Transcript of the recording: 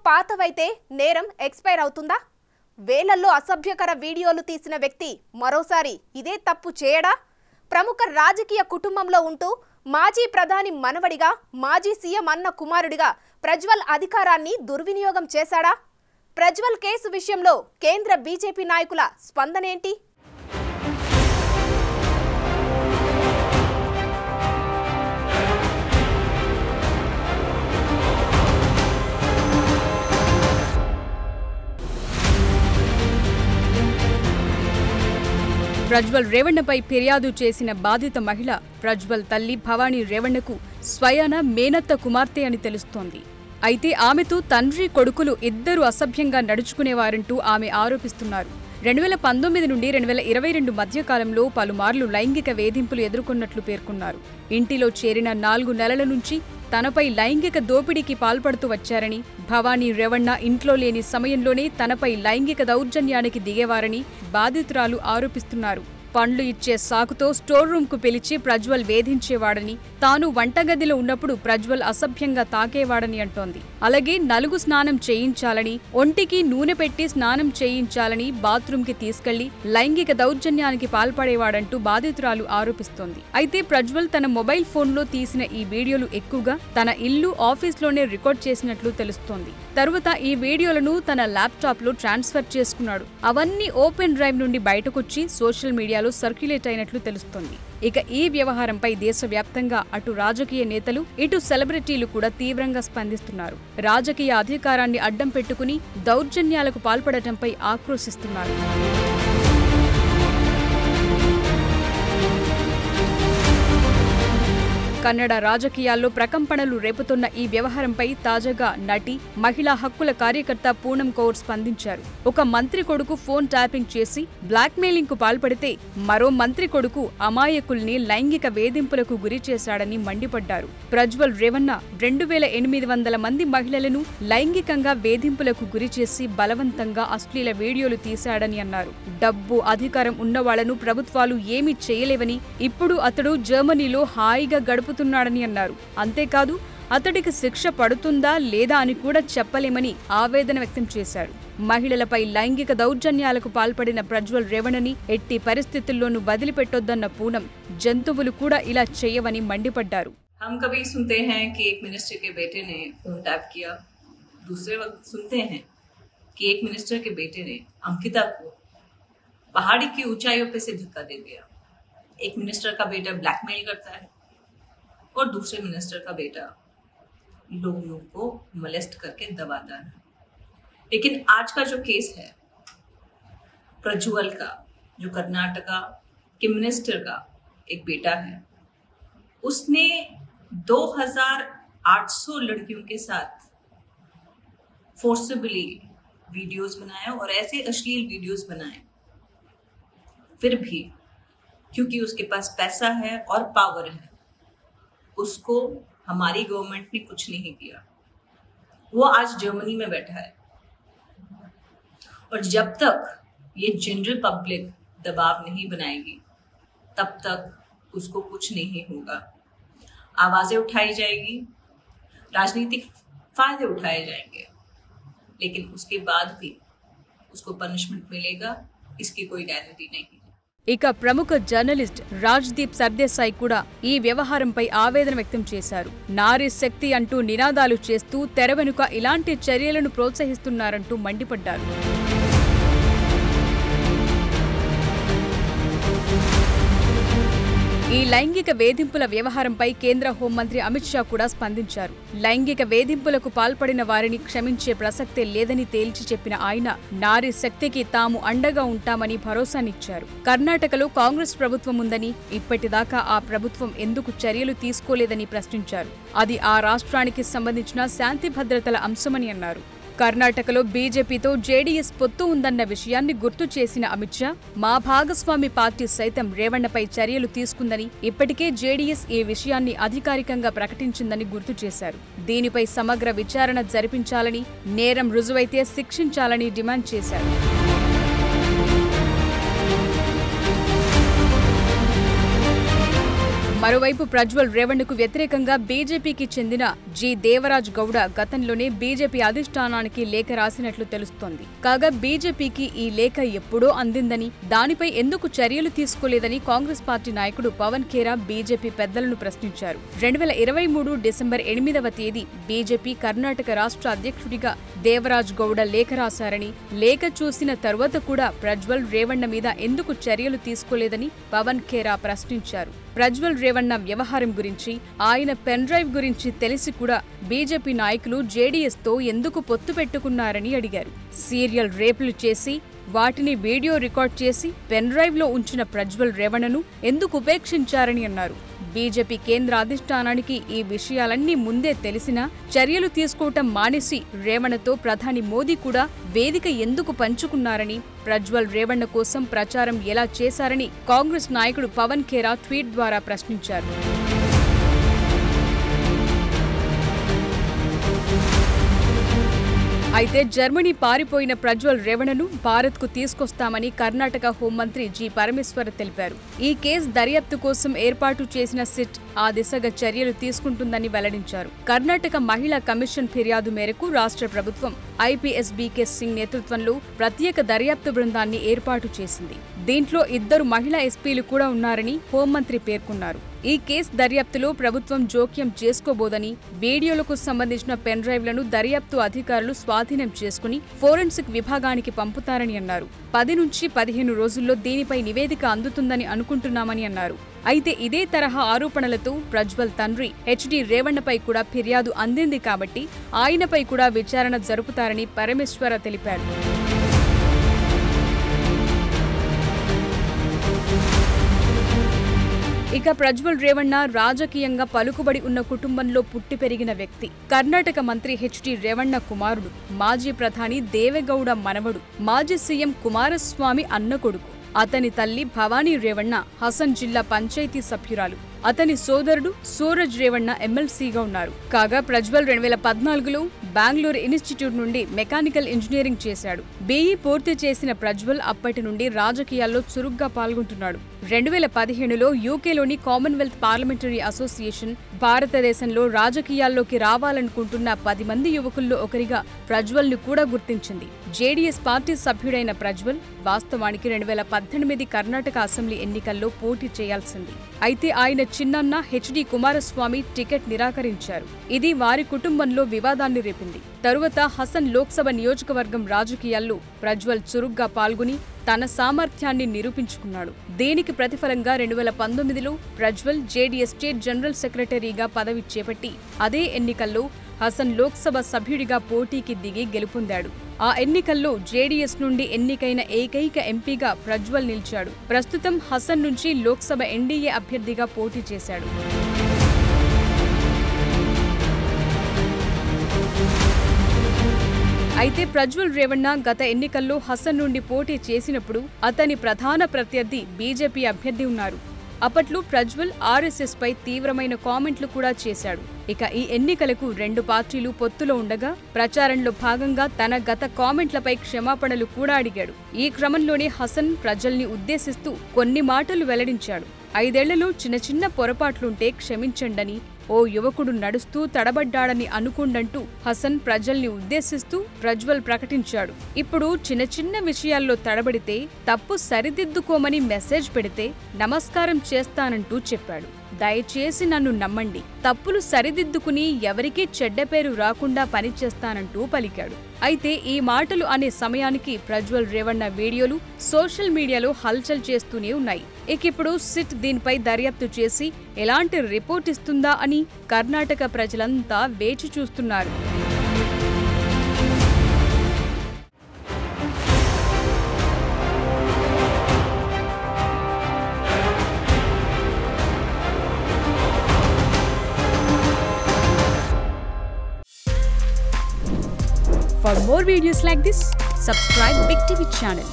పాతవైతే నేరం ఎక్స్పైర్ అవుతుందా? వేలల్లో అసభ్యకర వీడియోలు తీసిన వ్యక్తి మరోసారి ఇదే తప్పు చేయడా? ప్రముఖ రాజకీయ కుటుంబంలో ఉంటూ మాజీ ప్రధాని మనవడిగా మాజీ సీఎం అన్న కుమారుడిగా ప్రజ్వల్ అధికారాన్ని దుర్వినియోగం చేశాడా? ప్రజ్వల్ కేసు విషయంలో కేంద్ర బీజేపీ నాయకుల స్పందనేంటి? ప్రజ్వల్ రేవణ్ణపై ఫిర్యాదు చేసిన బాధిత మహిళ ప్రజ్వల్ తల్లి భవానీ రేవణ్ణకు స్వయాన మేనత్త కుమార్తె అని తెలుస్తోంది. అయితే ఆమెతో తండ్రి కొడుకులు ఇద్దరు అసభ్యంగా నడుచుకునేవారంటూ ఆమె ఆరోపిస్తున్నారు. 2019 నుండి 2022 మధ్యకాలంలో పలుమార్లు లైంగిక వేధింపులు ఎదుర్కొన్నట్లు పేర్కొన్నారు. ఇంటిలో చేరిన 4 నెలల నుంచి తనపై లైంగిక దోపిడీకి పాల్పడుతూ వచ్చారని, భవానీ రేవణ్ణ ఇంట్లో లేని సమయంలోనే తనపై లైంగిక దౌర్జన్యానికి దిగేవారని బాధితురాలు ఆరోపిస్తున్నారు. పండ్లు ఇచ్చే సాకుతో స్టోర్ రూమ్కు పిలిచి ప్రజ్వల్ వేధించేవాడని, తాను వంటగదిలో ఉన్నప్పుడు ప్రజ్వల్ అసభ్యంగా తాకేవాడని అంటోంది. అలాగే నలుగు స్నానం చేయించాలని, ఒంటికి నూనె పెట్టి స్నానం చేయించాలని బాత్రూంకి తీసుకెళ్లి లైంగిక దౌర్జన్యానికి పాల్పడేవాడంటూ బాధితురాలు ఆరోపిస్తోంది. అయితే ప్రజ్వల్ తన మొబైల్ ఫోన్లో తీసిన ఈ వీడియోలు ఎక్కువగా తన ఇల్లు, ఆఫీస్లోనే రికార్డ్ చేసినట్లు తెలుస్తోంది. తరువాత ఈ వీడియోలను తన ల్యాప్టాప్లో ట్రాన్స్ఫర్ చేసుకున్నాడు. అవన్నీ ఓపెన్ డ్రైవ్ నుండి బయటకొచ్చి సోషల్ మీడియాలో సర్క్యులేట్ అయినట్లు తెలుస్తోంది. ఇక ఈ వ్యవహారంపై దేశవ్యాప్తంగా అటు రాజకీయ నేతలు, ఇటు సెలబ్రిటీలు కూడా తీవ్రంగా స్పందిస్తున్నారు. రాజకీయ అధికారాన్ని అడ్డం పెట్టుకుని దౌర్జన్యాలకు పాల్పడటంపై ఆక్రోశిస్తున్నారు. కన్నడ రాజకీయాల్లో ప్రకంపనలు రేపుతున్న ఈ వ్యవహారంపై తాజాగా నటి, మహిళా హక్కుల కార్యకర్త పూనం కౌర్ స్పందించారు. ఒక మంత్రి కొడుకు ఫోన్ ట్యాపింగ్ చేసి బ్లాక్మెయిలింగ్ కు పాల్పడితే మరో మంత్రి కొడుకు అమాయకుల్ని లైంగిక వేధింపులకు గురి చేశాడని మండిపడ్డారు. ప్రజ్వల్ రేవణ్ణ 2800 మంది మహిళలను లైంగికంగా వేధింపులకు గురిచేసి బలవంతంగా అశ్లీల వీడియోలు తీశాడని అన్నారు. డబ్బు, అధికారం ఉన్నవాళ్లను ప్రభుత్వాలు ఏమీ చేయలేవని, ఇప్పుడు అతడు జర్మనీలో హాయిగా గడుపుతున్నాడని అన్నారు. అంతేకాదు అతడికి శిక్ష పడుతుందా లేదా అని కూడా చెప్పలేమని ఆవేదన వ్యక్తం చేశారు. మహిళలపై లైంగిక దౌర్జన్యాలకు పాల్పడిన ప్రజ్వల్ రేవణ్ణని ఎట్టి పరిస్థితుల్లోనూ వదిలిపెట్టొద్దన్న పూనం, జంతువులు కూడా ఇలా చేయవని మండిపడ్డారు. हम कभी सुनते हैं कि एक मिनिस्टर के बेटे ने फोन टैप किया, दूसरे वक्त सुनते हैं कि एक मिनिस्टर के बेटे ने अंकिता को पहाड़ी की ऊंचाइयों पे से धक्का दे दिया। एक मिनिस्टर का बेटा ब्लैकमेल करता है और दूसरे मिनिस्टर का बेटा लोगों को मोलेस्ट करके दबाता है। लेकिन आज का जो केस है प्रज्वल का, जो कर्नाटका के मिनिस्टर का एक बेटा है, उसने 2800 लड़कियों के साथ फोर्सिबली वीडियोस बनाए और ऐसे अश्लील वीडियोस बनाए। फिर भी क्योंकि उसके पास पैसा है और पावर है, उसको हमारी गवर्नमेंट ने कुछ नहीं किया। वो आज जर्मनी में बैठा है और जब तक ये जनरल पब्लिक दबाव नहीं बनाएगी तब तक उसको कुछ नहीं होगा। आवाजें उठाई जाएगी, राजनीतिक फायदे उठाए जाएंगे, लेकिन उसके बाद भी उसको पनिशमेंट मिलेगा, इसकी कोई गारंटी नहीं। ఇక ప్రముఖ జర్నలిస్ట్ రాజ్దీప్ సర్దేశాయ్ కూడా ఈ వ్యవహారంపై ఆవేదన వ్యక్తం చేశారు. నారీ శక్తి అంటూ నినాదాలు చేస్తూ తెర వెనుక ఇలాంటి చర్యలను ప్రోత్సహిస్తున్నారంటూ మండిపడ్డారు. ఈ లైంగిక వేధింపుల వ్యవహారంపై కేంద్ర హోంమంత్రి అమిత్ షా కూడా స్పందించారు. లైంగిక వేధింపులకు పాల్పడిన వారిని క్షమించే ప్రసక్తే లేదని తేల్చి చెప్పిన ఆయన, నారీ శక్తికి తాము అండగా ఉంటామని భరోసానిచ్చారు. కర్ణాటకలో కాంగ్రెస్ ప్రభుత్వం ఉందని, ఇప్పటిదాకా ఆ ప్రభుత్వం ఎందుకు చర్యలు తీసుకోలేదని ప్రశ్నించారు. అది ఆ రాష్ట్రానికి సంబంధించిన శాంతి భద్రతల అంశమని అన్నారు. కర్ణాటకలో బీజేపీతో జేడీఎస్ పొత్తు ఉందన్న విషయాన్ని గుర్తు చేసిన అమిత్ షా, మా భాగస్వామి పార్టీ సైతం రేవణ్ణపై చర్యలు తీసుకుందని, ఇప్పటికే జేడీఎస్ ఈ విషయాన్ని అధికారికంగా ప్రకటించిందని గుర్తు చేశారు. దీనిపై సమగ్ర విచారణ జరిపించాలని, నేరం రుజువైతే శిక్షించాలని డిమాండ్ చేశారు. మరోవైపు ప్రజ్వల్ రేవణ్ణకు వ్యతిరేకంగా బీజేపీకి చెందిన జి దేవరాజ్ గౌడ గతంలోనే బీజేపీ అధిష్టానానికి లేఖ రాసినట్లు తెలుస్తోంది. కాగా బీజేపీకి ఈ లేఖ ఎప్పుడో అందిందని, దానిపై ఎందుకు చర్యలు తీసుకోలేదని కాంగ్రెస్ పార్టీ నాయకుడు పవన్ ఖేరా బీజేపీ పెద్దలను ప్రశ్నించారు. 2023 డిసెంబర్ 8వ తేదీ బీజేపీ కర్ణాటక రాష్ట్ర అధ్యక్షుడిగా దేవరాజ్ గౌడ లేఖ రాశారని, లేఖ చూసిన తర్వాత కూడా ప్రజ్వల్ రేవణ్ణ మీద ఎందుకు చర్యలు తీసుకోలేదని పవన్ ఖేరా ప్రశ్నించారు. ప్రజ్వల్ రేవణ్ణ వ్యవహారం గురించి, ఆయన పెన్ డ్రైవ్ గురించి తెలిసి కూడా బీజేపీ నాయకులు జేడీఎస్తో ఎందుకు పొత్తు పెట్టుకున్నారని అడిగారు. సీరియల్ రేపులు చేసి వాటిని వీడియో రికార్డ్ చేసి పెన్ డ్రైవ్లో ఉంచిన ప్రజ్వల్ రేవణ్ణను ఎందుకు ఉపేక్షించారని అన్నారు. బీజేపీ కేంద్ర అధిష్టానానికి ఈ విషయాలన్నీ ముందే తెలిసినా చర్యలు తీసుకోవటం మానేసి రేవణ్ణతో ప్రధాని మోదీ కూడా వేదిక ఎందుకు పంచుకున్నారని, ప్రజ్వల్ రేవణ్ణ కోసం ప్రచారం ఎలా చేశారని కాంగ్రెస్ నాయకుడు పవన్ ఖేరా ట్వీట్ ద్వారా ప్రశ్నించారు. అయితే జర్మనీ పారిపోయిన ప్రజ్వల్ రేవణ్ణను భారత్కు తీసుకొస్తామని కర్ణాటక హోంమంత్రి జి పరమేశ్వర్ తెలిపారు. ఈ కేసు దర్యాప్తు కోసం ఏర్పాటు చేసిన సిట్ ఆ దిశగా చర్యలు తీసుకుంటుందని వెల్లడించారు. కర్ణాటక మహిళా కమిషన్ ఫిర్యాదు మేరకు రాష్ట్ర ప్రభుత్వం ఐపీఎస్ బీకే సింగ్ నేతృత్వంలో ప్రత్యేక దర్యాప్తు బృందాన్ని ఏర్పాటు చేసింది. దీంట్లో 2 మహిళా ఎస్పీలు కూడా ఉన్నారని హోంమంత్రి పేర్కొన్నారు. ఈ కేసు దర్యాప్తులో ప్రభుత్వం జోక్యం చేసుకోబోదని, వీడియోలకు సంబంధించిన పెన్ డ్రైవ్లను దర్యాప్తు అధికారులు స్వాధీనం చేసుకుని ఫోరెన్సిక్ విభాగానికి పంపుతారని అన్నారు. 10 నుంచి 15 రోజుల్లో దీనిపై నివేదిక అందుతుందని అనుకుంటున్నామని అన్నారు. అయితే ఇదే తరహా ఆరోపణలతో ప్రజ్వల్ తండ్రి హెచ్డి రేవణ్ణపై కూడా ఫిర్యాదు అందింది కాబట్టి ఆయనపై కూడా విచారణ జరుపుతారని పరమేశ్వర తెలిపారు. ఇక ప్రజ్వల్ రేవణ్ణ రాజకీయంగా పలుకుబడి ఉన్న కుటుంబంలో పుట్టి పెరిగిన వ్యక్తి. కర్ణాటక మంత్రి హెచ్డి రేవణ్ణ కుమారుడు, మాజీ ప్రధాని దేవెగౌడ మనవడు, మాజీ సీఎం కుమారస్వామి అన్న కొడుకు. అతని తల్లి భవానీ రేవణ్ణ హసన్ జిల్లా పంచాయతీ సభ్యురాలు. అతని సోదరుడు సూరజ్ రేవణ్ణ ఎమ్మెల్సీగా ఉన్నారు. కాగా ప్రజ్వల్ 2014లో బెంగళూరు ఇన్స్టిట్యూట్ నుండి మెకానికల్ ఇంజనీరింగ్ చేశాడు. బీఈ పూర్తి చేసిన ప్రజ్వల్ అప్పటి నుండి రాజకీయాల్లో చురుగ్గా పాల్గొంటున్నాడు. 2015లో యూకేలోని కామన్వెల్త్ పార్లమెంటరీ అసోసియేషన్ భారతదేశంలో రాజకీయాల్లోకి రావాలనుకుంటున్న 10 మంది యువకుల్లో ఒకరిగా ప్రజ్వల్ను కూడా గుర్తించింది. జేడీఎస్ పార్టీ సభ్యుడైన ప్రజ్వల్ వాస్తవానికి 2018 కర్ణాటక అసెంబ్లీ ఎన్నికల్లో పోటీ చేయాల్సింది. అయితే ఆయన చిన్నన్న హెచ్డి కుమారస్వామి టికెట్ నిరాకరించారు. ఇది వారి కుటుంబంలో వివాదాన్ని రేపింది. తరువాత హసన్ లోక్సభ నియోజకవర్గం రాజకీయాల్లో ప్రజ్వల్ చురుగ్గా పాల్గొని తన సామర్థ్యాన్ని నిరూపించుకున్నాడు. దీనికి ప్రతిఫలంగా 2019లో ప్రజ్వల్ జేడీఎస్ స్టేట్ జనరల్ సెక్రటరీగా పదవి చేపట్టి అదే ఎన్నికల్లో హసన్ లోక్సభ సభ్యుడిగా పోటీకి దిగి గెలుపొందాడు. ఆ ఎన్నికల్లో జేడీఎస్ నుండి ఎన్నికైన ఏకైక ఎంపీగా ప్రజ్వల్ నిలిచాడు. ప్రస్తుతం హసన్ నుంచి లోక్సభ ఎన్డీఏ అభ్యర్థిగా పోటీ చేశాడు. అయితే ప్రజ్వల్ రేవణ్ణ గత ఎన్నికల్లో హసన్ నుండి పోటీ చేసినప్పుడు అతని ప్రధాన ప్రత్యర్థి బీజేపీ అభ్యర్థి ఉన్నారు. అప్పట్లో ప్రజ్వల్ ఆర్ఎస్ఎస్ పై తీవ్రమైన కామెంట్లు కూడా చేశాడు. ఇక ఈ ఎన్నికలకు 2 పార్టీలు పొత్తులో ఉండగా ప్రచారంలో భాగంగా తన గత కామెంట్లపై క్షమాపణలు కూడా అడిగాడు. ఈ క్రమంలోనే హసన్ ప్రజల్ని ఉద్దేశిస్తూ కొన్ని మాటలు వెల్లడించాడు. 5 ఏళ్లలో చిన్న పొరపాట్లుంటే క్షమించండని, ఓ యువకుడు నడుస్తూ తడబడ్డాడని అనుకుండంటూ హసన్ ప్రజల్ని ఉద్దేశిస్తూ ప్రజ్వల్ ప్రకటించాడు. ఇప్పుడు చిన్న విషయాల్లో తడబడితే తప్పు సరిదిద్దుకోమని మెసేజ్ పెడితే నమస్కారం చేస్తానంటూ చెప్పాడు. దయచేసి నన్ను నమ్మండి, తప్పులు సరిదిద్దుకుని ఎవరికీ చెడ్డ పేరు రాకుండా పనిచేస్తానంటూ పలికాడు. అయితే ఈ మాటలు అనే సమయానికి ప్రజ్వల్ రేవణ్ణ వీడియోలు సోషల్ మీడియాలో హల్చల్ చేస్తూనే ఉన్నాయి. ఇప్పుడు సిట్ దీనిపై దర్యాప్తు చేసి ఎలాంటి రిపోర్ట్ ఇస్తుందా అని కర్ణాటక ప్రజలంతా వేచి చూస్తున్నారు. For more videos like this, subscribe Big TV channel.